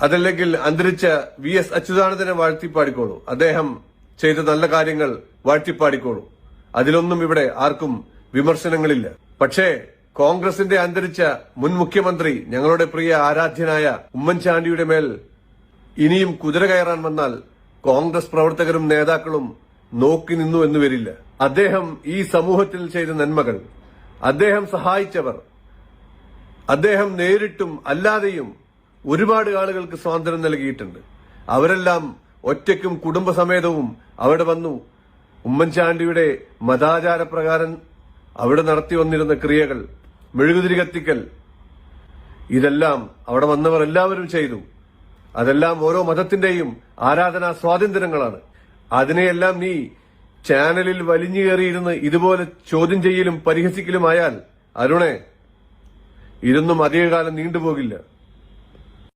അതല്ലെങ്കിൽ അന്തരിച്ച VS അച്യുതാനന്ദനെ വാഴ്ത്തിപ്പാടിക്കോളൂ. അദ്ദേഹം ചെയ്ത നല്ല കാര്യങ്ങൾ വാഴ്ത്തിപ്പാടിക്കോളൂ. അതിലൊന്നും ഇവിടെ ആർക്കും വിമർശനങ്ങളില്ല. പക്ഷേ കോൺഗ്രസിന്റെ അന്തരിച്ച മുൻ മുഖ്യമന്ത്രി ഞങ്ങളുടെ പ്രിയ ആരാധ്യനായ ഉമ്മൻചാണ്ടിയുടെ മേൽ ഇനിയും കുതിര കയറാൻ വന്നാൽ കോൺഗ്രസ് പ്രവർത്തകരും നേതാക്കളും നോക്കി നിന്നു എന്ന് വരില്ല. അദ്ദേഹം ഈ സമൂഹത്തിൽ ചെയ്ത നന്മകൾ, അദ്ദേഹം സഹായിച്ചവർ, അദ്ദേഹം നേരിട്ടും അല്ലാതെയും ഒരുപാട് ആളുകൾക്ക് സ്വാതന്ത്ര്യം നൽകിയിട്ടുണ്ട്. അവരെല്ലാം ഒറ്റയ്ക്കും കുടുംബസമേതവും അവിടെ വന്നു. ഉമ്മൻചാണ്ടിയുടെ മതാചാരപ്രകാരം അവിടെ നടത്തി വന്നിരുന്ന ക്രിയകൾ, മെഴുകുതിരി കത്തിക്കൽ, ഇതെല്ലാം അവിടെ വന്നവർ എല്ലാവരും ചെയ്തു. അതെല്ലാം ഓരോ മതത്തിന്റെയും ആരാധനാ സ്വാതന്ത്ര്യങ്ങളാണ്. അതിനെയെല്ലാം നീ ചാനലിൽ വലിഞ്ഞു കയറിയിരുന്ന് ഇതുപോലെ ചോദ്യം ചെയ്യലും പരിഹസിക്കലുമായാൽ അരുണേ, ഇതൊന്നും അധികകാലം നീണ്ടുപോകില്ല.